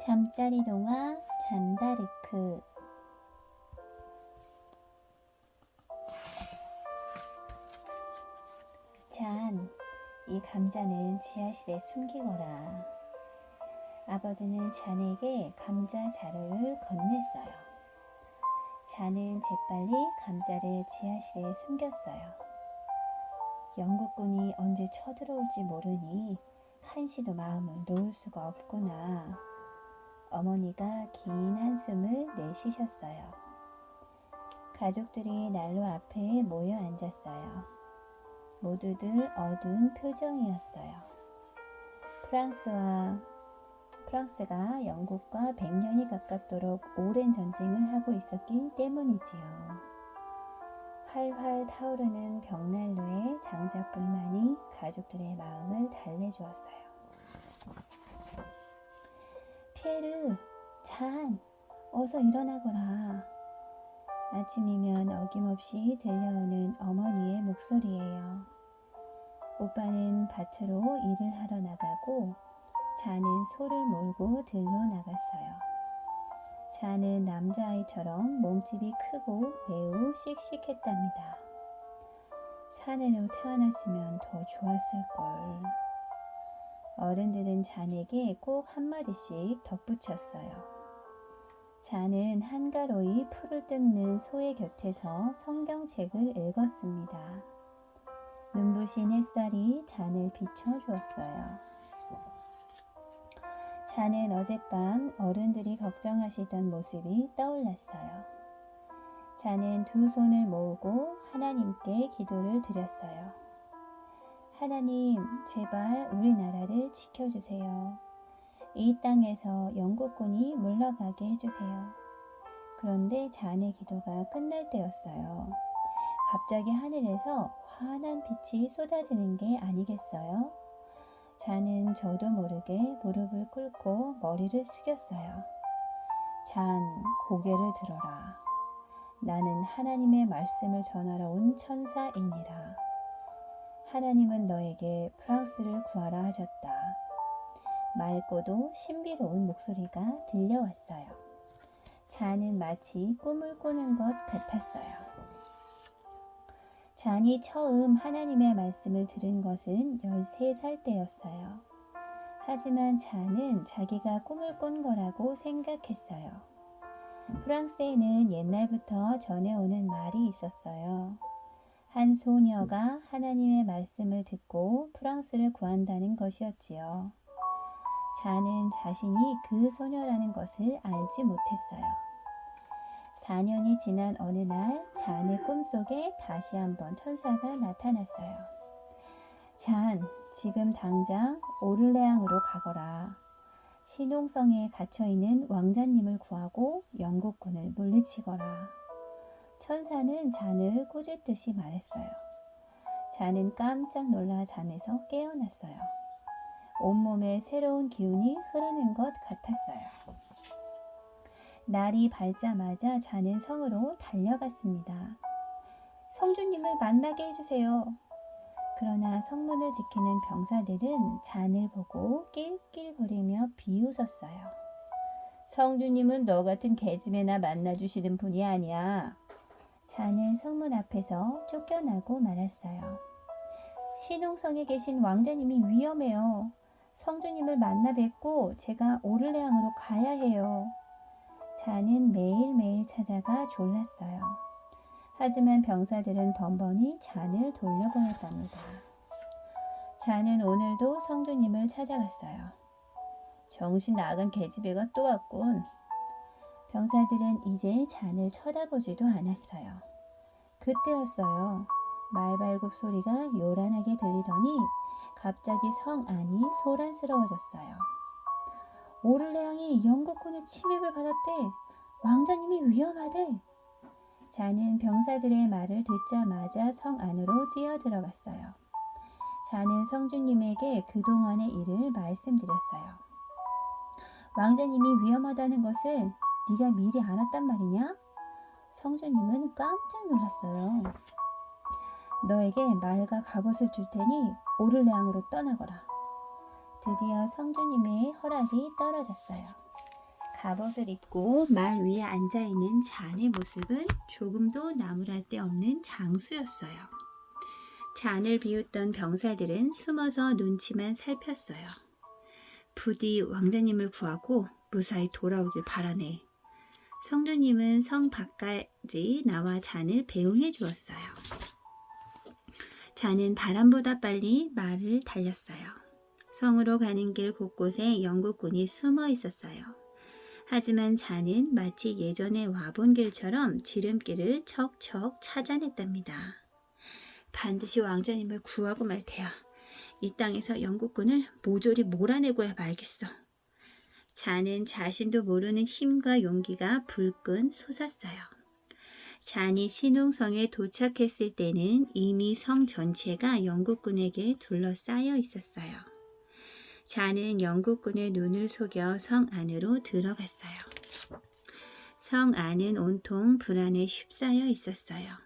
잠자리 동화 잔다르크. 잔, 이 감자는 지하실에 숨기거라. 아버지는 잔에게 감자 자루를 건넸어요. 잔은 재빨리 감자를 지하실에 숨겼어요. 영국군이 언제 쳐들어올지 모르니 한시도 마음을 놓을 수가 없구나. 어머니가 긴 한숨을 내쉬셨어요. 가족들이 난로 앞에 모여 앉았어요. 모두들 어두운 표정이었어요. 프랑스가 영국과 100년이 가깝도록 오랜 전쟁을 하고 있었기 때문이지요. 활활 타오르는 벽난로의 장작불만이 가족들의 마음을 달래주었어요. 피에르, 잔, 어서 일어나거라. 아침이면 어김없이 들려오는 어머니의 목소리예요. 오빠는 밭으로 일을 하러 나가고 잔은 소를 몰고 들로 나갔어요. 잔은 남자아이처럼 몸집이 크고 매우 씩씩했답니다. 사내로 태어났으면 더 좋았을걸. 어른들은 잔에게 꼭 한마디씩 덧붙였어요. 잔은 한가로이 풀을 뜯는 소의 곁에서 성경책을 읽었습니다. 눈부신 햇살이 잔을 비춰주었어요. 잔은 어젯밤 어른들이 걱정하시던 모습이 떠올랐어요. 잔은 두 손을 모으고 하나님께 기도를 드렸어요. 하나님, 제발 우리나라를 지켜주세요. 이 땅에서 영국군이 물러가게 해주세요. 그런데 잔의 기도가 끝날 때였어요. 갑자기 하늘에서 환한 빛이 쏟아지는 게 아니겠어요? 잔은 저도 모르게 무릎을 꿇고 머리를 숙였어요. 잔, 고개를 들어라. 나는 하나님의 말씀을 전하러 온 천사이니라. 하나님은 너에게 프랑스를 구하라 하셨다. 맑고도 신비로운 목소리가 들려왔어요. 잔은 마치 꿈을 꾸는 것 같았어요. 잔이 처음 하나님의 말씀을 들은 것은 13살 때였어요. 하지만 잔은 자기가 꿈을 꾼 거라고 생각했어요. 프랑스에는 옛날부터 전해오는 말이 있었어요. 한 소녀가 하나님의 말씀을 듣고 프랑스를 구한다는 것이었지요. 잔은 자신이 그 소녀라는 것을 알지 못했어요. 4년이 지난 어느 날 잔의 꿈속에 다시 한번 천사가 나타났어요. 잔, 지금 당장 오를레앙으로 가거라. 신동성에 갇혀있는 왕자님을 구하고 영국군을 물리치거라. 천사는 잔을 꾸짖듯이 말했어요. 잔은 깜짝 놀라 잠에서 깨어났어요. 온몸에 새로운 기운이 흐르는 것 같았어요. 날이 밝자마자 잔은 성으로 달려갔습니다. 성주님을 만나게 해주세요. 그러나 성문을 지키는 병사들은 잔을 보고 낄낄거리며 비웃었어요. 성주님은 너 같은 계집애나 만나주시는 분이 아니야. 잔은 성문 앞에서 쫓겨나고 말았어요. 신흥성에 계신 왕자님이 위험해요. 성주님을 만나 뵙고 제가 오를레앙으로 가야 해요. 잔은 매일매일 찾아가 졸랐어요. 하지만 병사들은 번번이 잔을 돌려보냈답니다. 잔은 오늘도 성주님을 찾아갔어요. 정신 나간 계집애가 또 왔군. 병사들은 이제 잔을 쳐다보지도 않았어요. 그때였어요. 말발굽 소리가 요란하게 들리더니 갑자기 성 안이 소란스러워졌어요. 오를레앙이 영국군의 침입을 받았대. 왕자님이 위험하대. 잔은 병사들의 말을 듣자마자 성 안으로 뛰어들어갔어요. 잔은 성주님에게 그동안의 일을 말씀드렸어요. 왕자님이 위험하다는 것을 네가 미리 알았단 말이냐? 성주님은 깜짝 놀랐어요. 너에게 말과 갑옷을 줄 테니 오를레앙으로 떠나거라. 드디어 성주님의 허락이 떨어졌어요. 갑옷을 입고 말 위에 앉아있는 잔의 모습은 조금도 나무랄 데 없는 장수였어요. 잔을 비웃던 병사들은 숨어서 눈치만 살폈어요. 부디 왕자님을 구하고 무사히 돌아오길 바라네. 성도님은 성 밖까지 나와 잔을 배웅해 주었어요. 잔은 바람보다 빨리 말을 달렸어요. 성으로 가는 길 곳곳에 영국군이 숨어 있었어요. 하지만 잔은 마치 예전에 와본 길처럼 지름길을 척척 찾아냈답니다. 반드시 왕자님을 구하고 말 테야. 이 땅에서 영국군을 모조리 몰아내고야 말겠어. 잔은 자신도 모르는 힘과 용기가 불끈 솟았어요. 잔이 신웅성에 도착했을 때는 이미 성 전체가 영국군에게 둘러싸여 있었어요. 잔은 영국군의 눈을 속여 성 안으로 들어갔어요. 성 안은 온통 불안에 휩싸여 있었어요.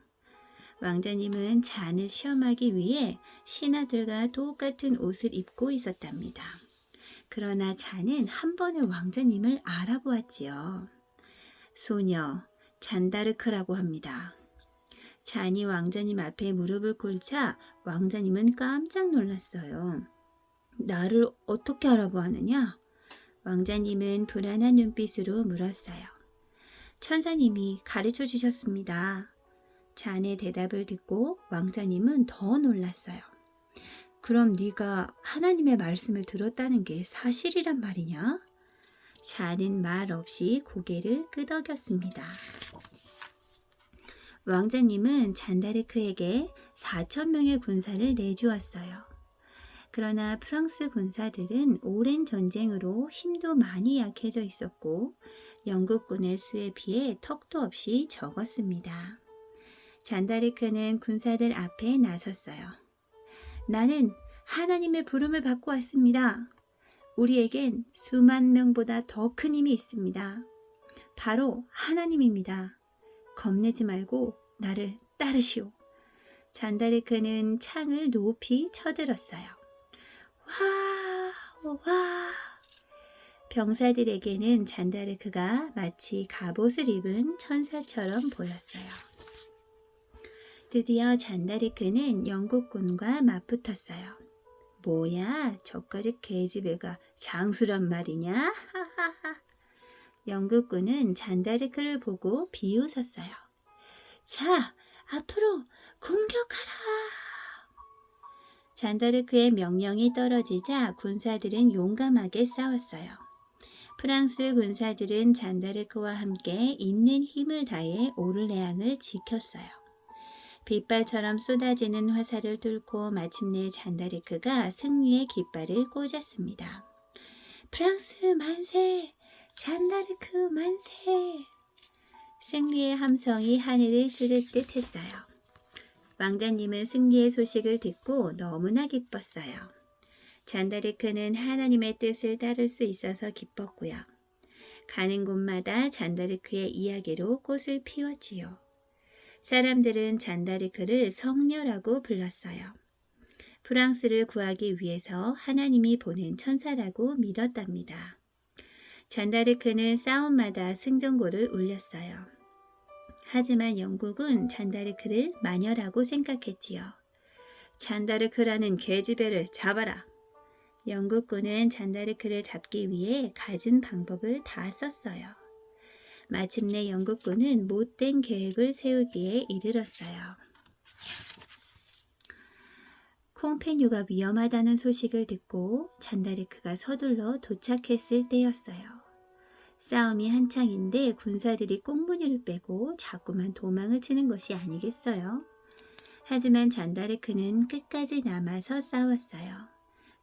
왕자님은 잔을 시험하기 위해 신하들과 똑같은 옷을 입고 있었답니다. 그러나 잔은 한 번에 왕자님을 알아보았지요. 소녀 잔다르크라고 합니다. 잔이 왕자님 앞에 무릎을 꿇자 왕자님은 깜짝 놀랐어요. 나를 어떻게 알아보았느냐? 왕자님은 불안한 눈빛으로 물었어요. 천사님이 가르쳐 주셨습니다. 잔의 대답을 듣고 왕자님은 더 놀랐어요. 그럼 네가 하나님의 말씀을 들었다는 게 사실이란 말이냐? 잔은 말 없이 고개를 끄덕였습니다. 왕자님은 잔다르크에게 4,000명의 군사를 내주었어요. 그러나 프랑스 군사들은 오랜 전쟁으로 힘도 많이 약해져 있었고 영국군의 수에 비해 턱도 없이 적었습니다. 잔다르크는 군사들 앞에 나섰어요. 나는 하나님의 부름을 받고 왔습니다. 우리에겐 수만 명보다 더 큰 힘이 있습니다. 바로 하나님입니다. 겁내지 말고 나를 따르시오. 잔다르크는 창을 높이 쳐들었어요. 와, 와. 병사들에게는 잔다르크가 마치 갑옷을 입은 천사처럼 보였어요. 드디어 잔다르크는 영국군과 맞붙었어요. 뭐야, 저까지 계집애가 장수란 말이냐? 하하하. 영국군은 잔다르크를 보고 비웃었어요. 자, 앞으로 공격하라! 잔다르크의 명령이 떨어지자 군사들은 용감하게 싸웠어요. 프랑스 군사들은 잔다르크와 함께 있는 힘을 다해 오르레앙을 지켰어요. 빗발처럼 쏟아지는 화살을 뚫고 마침내 잔다르크가 승리의 깃발을 꽂았습니다. 프랑스 만세! 잔다르크 만세! 승리의 함성이 하늘을 찌를 듯 했어요. 왕자님은 승리의 소식을 듣고 너무나 기뻤어요. 잔다르크는 하나님의 뜻을 따를 수 있어서 기뻤고요. 가는 곳마다 잔다르크의 이야기로 꽃을 피웠지요. 사람들은 잔다르크를 성녀라고 불렀어요. 프랑스를 구하기 위해서 하나님이 보낸 천사라고 믿었답니다. 잔다르크는 싸움마다 승전고를 울렸어요. 하지만 영국은 잔다르크를 마녀라고 생각했지요. 잔다르크라는 계집애를 잡아라. 영국군은 잔다르크를 잡기 위해 갖은 방법을 다 썼어요. 마침내 영국군은 못된 계획을 세우기에 이르렀어요. 콩페뉴가 위험하다는 소식을 듣고 잔다르크가 서둘러 도착했을 때였어요. 싸움이 한창인데 군사들이 꽁무니를 빼고 자꾸만 도망을 치는 것이 아니겠어요? 하지만 잔다르크는 끝까지 남아서 싸웠어요.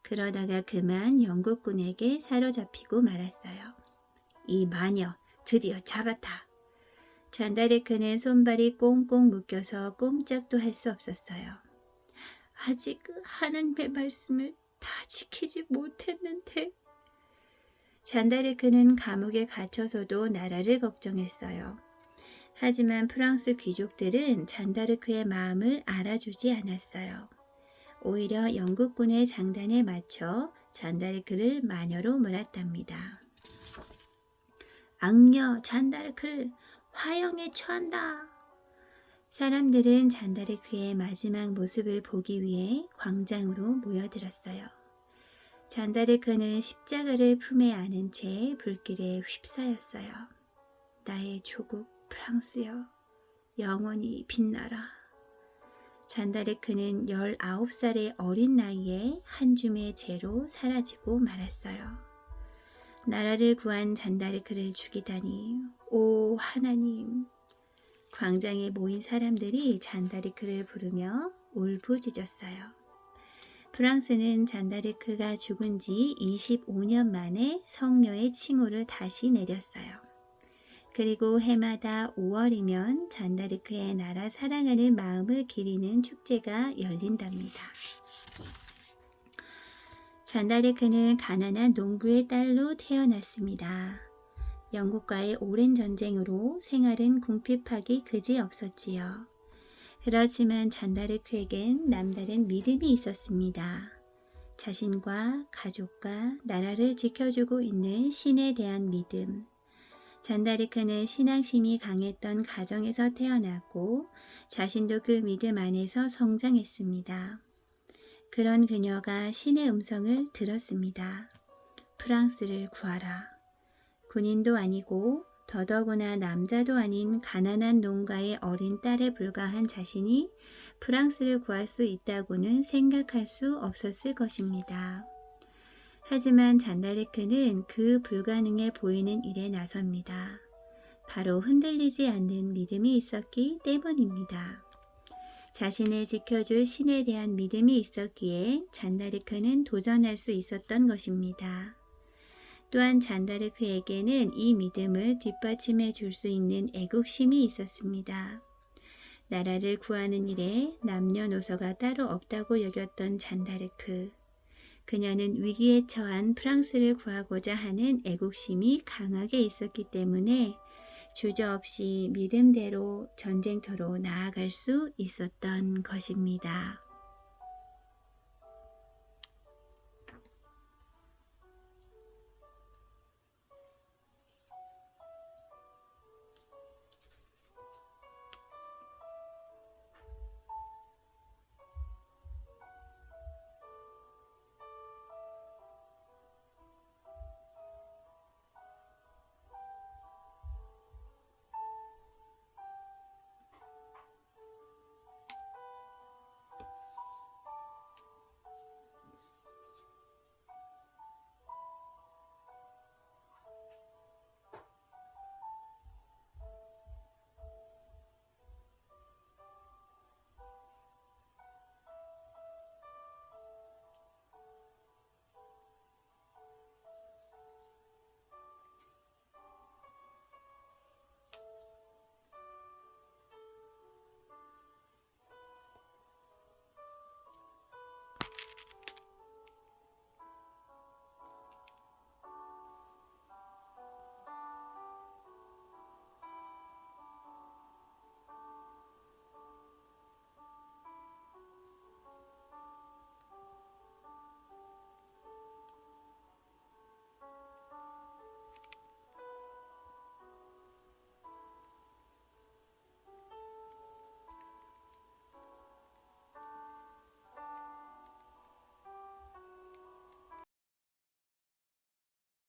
그러다가 그만 영국군에게 사로잡히고 말았어요. 이 마녀 드디어 잡았다. 잔다르크는 손발이 꽁꽁 묶여서 꼼짝도 할 수 없었어요. 아직 하나님의 말씀을 다 지키지 못했는데. 잔다르크는 감옥에 갇혀서도 나라를 걱정했어요. 하지만 프랑스 귀족들은 잔다르크의 마음을 알아주지 않았어요. 오히려 영국군의 장단에 맞춰 잔다르크를 마녀로 몰았답니다. 악녀 잔다르크를 화형에 처한다. 사람들은 잔다르크의 마지막 모습을 보기 위해 광장으로 모여들었어요. 잔다르크는 십자가를 품에 안은 채 불길에 휩싸였어요. 나의 조국 프랑스여, 영원히 빛나라. 잔다르크는 19살의 어린 나이에 한 줌의 재로 사라지고 말았어요. 나라를 구한 잔다르크를 죽이다니, 오 하나님. 광장에 모인 사람들이 잔다르크를 부르며 울부짖었어요. 프랑스는 잔다르크가 죽은 지 25년 만에 성녀의 칭호를 다시 내렸어요. 그리고 해마다 5월이면 잔다르크의 나라 사랑하는 마음을 기리는 축제가 열린답니다. 잔다르크는 가난한 농부의 딸로 태어났습니다. 영국과의 오랜 전쟁으로 생활은 궁핍하기 그지없었지요. 그렇지만 잔다르크에겐 남다른 믿음이 있었습니다. 자신과 가족과 나라를 지켜주고 있는 신에 대한 믿음. 잔다르크는 신앙심이 강했던 가정에서 태어났고 자신도 그 믿음 안에서 성장했습니다. 그런 그녀가 신의 음성을 들었습니다. 프랑스를 구하라. 군인도 아니고 더더구나 남자도 아닌 가난한 농가의 어린 딸에 불과한 자신이 프랑스를 구할 수 있다고는 생각할 수 없었을 것입니다. 하지만 잔다르크는 그 불가능해 보이는 일에 나섭니다. 바로 흔들리지 않는 믿음이 있었기 때문입니다. 자신을 지켜줄 신에 대한 믿음이 있었기에 잔다르크는 도전할 수 있었던 것입니다. 또한 잔다르크에게는 이 믿음을 뒷받침해 줄 수 있는 애국심이 있었습니다. 나라를 구하는 일에 남녀노소가 따로 없다고 여겼던 잔다르크. 그녀는 위기에 처한 프랑스를 구하고자 하는 애국심이 강하게 있었기 때문에 주저없이 믿음대로 전쟁터로 나아갈 수 있었던 것입니다.